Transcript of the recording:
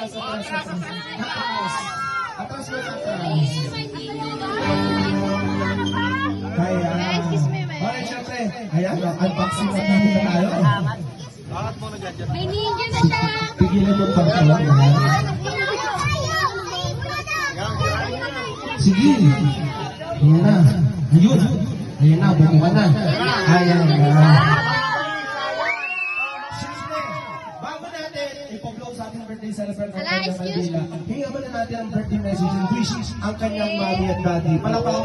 Atras mo sa atras. Kaya. Alright, syempre. Ayan, unboxing na natin na tayo. May ninja na siya. Pigilan mo pang tawag na. Sige. Ayan na. Ayun. Ayan na, bumukan na. Ayan na. Bago natin ipag-blow sa ating birthday celebrant ng kanyang Manila, hinga muna natin ang birthday message and wishes ang kanyang mommy at daddy. Palakpakan